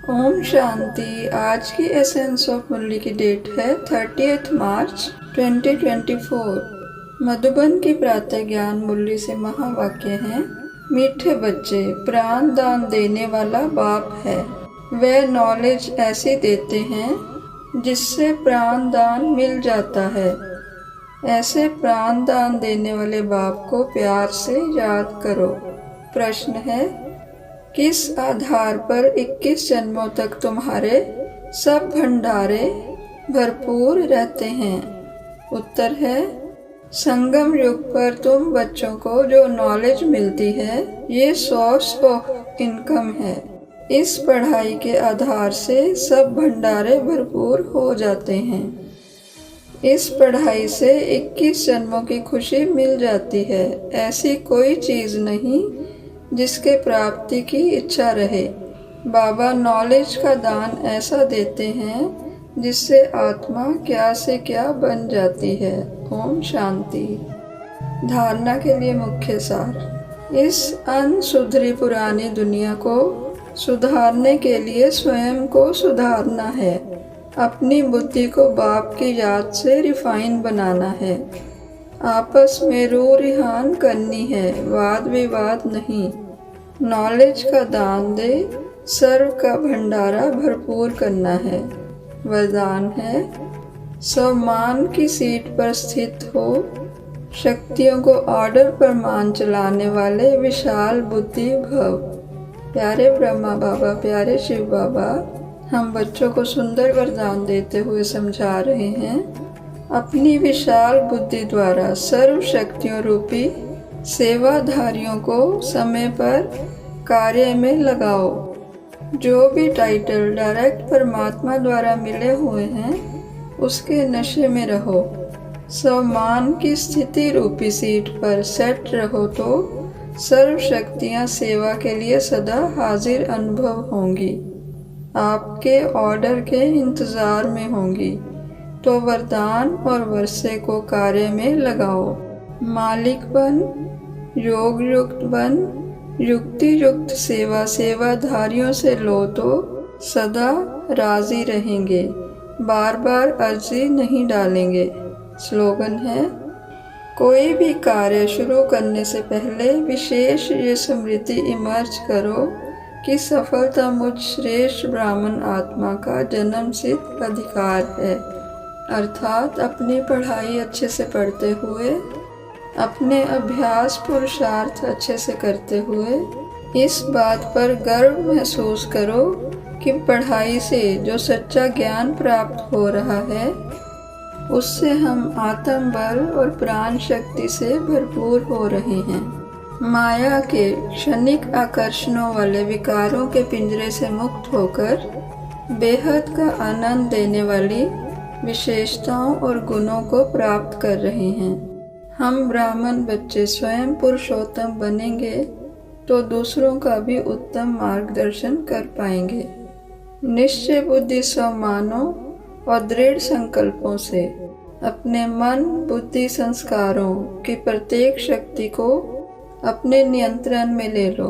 ओम शांति। आज की essence of मुरली की डेट है 30 मार्च 2024। मधुबन की प्रातः ज्ञान मुरली से महावाक्य हैं। मीठे बच्चे, प्राण दान देने वाला बाप है। वह नॉलेज ऐसी देते हैं जिससे प्राण दान मिल जाता है। ऐसे प्राण दान देने वाले बाप को प्यार से याद करो। प्रश्न है, किस आधार पर 21 जन्मों तक तुम्हारे सब भंडारे भरपूर रहते हैं? उत्तर है, संगम युग पर तुम बच्चों को जो नॉलेज मिलती है ये सोर्स ऑफ इनकम है। इस पढ़ाई के आधार से सब भंडारे भरपूर हो जाते हैं। इस पढ़ाई से 21 जन्मों की खुशी मिल जाती है। ऐसी कोई चीज़ नहीं जिसके प्राप्ति की इच्छा रहे। बाबा नॉलेज का दान ऐसा देते हैं जिससे आत्मा क्या से क्या बन जाती है। ओम शांति। धारणा के लिए मुख्य सार। इस अनसुधरी पुरानी दुनिया को सुधारने के लिए स्वयं को सुधारना है। अपनी बुद्धि को बाप की याद से रिफाइन बनाना है। आपस में रू रिहान करनी है, वाद विवाद नहीं। नॉलेज का दान दे, सर्व का भंडारा भरपूर करना है। वरदान है, सम्मान की सीट पर स्थित हो, शक्तियों को ऑर्डर पर मान चलाने वाले विशाल बुद्धि भव। प्यारे ब्रह्मा बाबा, प्यारे शिव बाबा, हम बच्चों को सुंदर वरदान देते हुए समझा रहे हैं। अपनी विशाल बुद्धि द्वारा सर्व शक्तियों रूपी सेवाधारियों को समय पर कार्य में लगाओ। जो भी टाइटल डायरेक्ट परमात्मा द्वारा मिले हुए हैं उसके नशे में रहो। सम्मान की स्थिति रूपी सीट पर सेट रहो तो सर्व शक्तियाँ सेवा के लिए सदा हाजिर अनुभव होंगी। आपके ऑर्डर के इंतज़ार में होंगी। तो वरदान और वर्षे को कार्य में लगाओ। मालिक बन, योग युक्त बन, युक्ति युक्त सेवा सेवाधारियों से लो तो सदा राजी रहेंगे, बार बार अर्जी नहीं डालेंगे। स्लोगन है, कोई भी कार्य शुरू करने से पहले विशेष ये स्मृति इमर्ज करो कि सफलता मुझ श्रेष्ठ ब्राह्मण आत्मा का जन्म सिद्ध अधिकार है। अर्थात अपनी पढ़ाई अच्छे से पढ़ते हुए, अपने अभ्यास पुरुषार्थ अच्छे से करते हुए इस बात पर गर्व महसूस करो कि पढ़ाई से जो सच्चा ज्ञान प्राप्त हो रहा है उससे हम आत्म बल और प्राण शक्ति से भरपूर हो रहे हैं। माया के क्षणिक आकर्षणों वाले विकारों के पिंजरे से मुक्त होकर बेहद का आनंद देने वाली विशेषताओं और गुणों को प्राप्त कर रहे हैं। हम ब्राह्मण बच्चे स्वयं पुरुषोत्तम बनेंगे तो दूसरों का भी उत्तम मार्गदर्शन कर पाएंगे। निश्चय बुद्धि सम्मानों और दृढ़ संकल्पों से अपने मन बुद्धि संस्कारों की प्रत्येक शक्ति को अपने नियंत्रण में ले लो।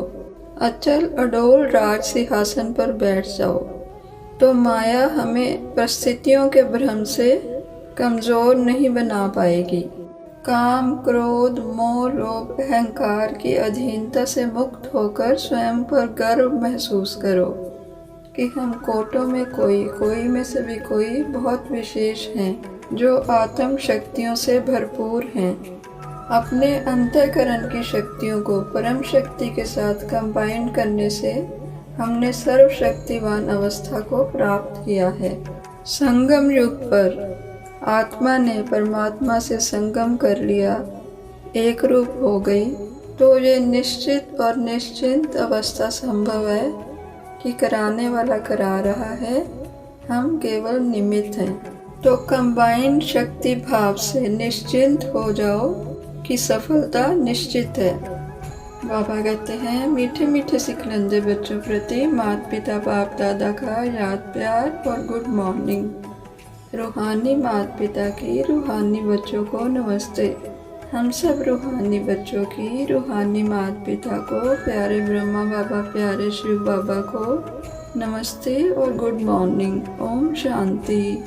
अचल अडोल राज सिंहासन पर बैठ जाओ तो माया हमें परिस्थितियों के भ्रम से कमज़ोर नहीं बना पाएगी। काम, क्रोध, मोह, लोभ, अहंकार की अधीनता से मुक्त होकर स्वयं पर गर्व महसूस करो कि हम कोटों में कोई में से भी कोई बहुत विशेष हैं जो आत्म शक्तियों से भरपूर हैं। अपने अंतःकरण की शक्तियों को परम शक्ति के साथ कंबाइन करने से हमने सर्वशक्तिवान अवस्था को प्राप्त किया है। संगम युग पर आत्मा ने परमात्मा से संगम कर लिया, एक रूप हो गई, तो ये निश्चित और निश्चिंत अवस्था संभव है कि कराने वाला करा रहा है, हम केवल निमित्त हैं। तो कंबाइंड शक्ति भाव से निश्चिंत हो जाओ कि सफलता निश्चित है। बाबा कहते हैं, मीठे मीठे सिखलंदे बच्चों प्रति माता पिता बाप दादा का याद प्यार और गुड मॉर्निंग। रूहानी माता पिता की रूहानी बच्चों को नमस्ते। हम सब रूहानी बच्चों की रूहानी माता पिता को, प्यारे ब्रह्मा बाबा, प्यारे शिव बाबा को नमस्ते और गुड मॉर्निंग। ओम शांति।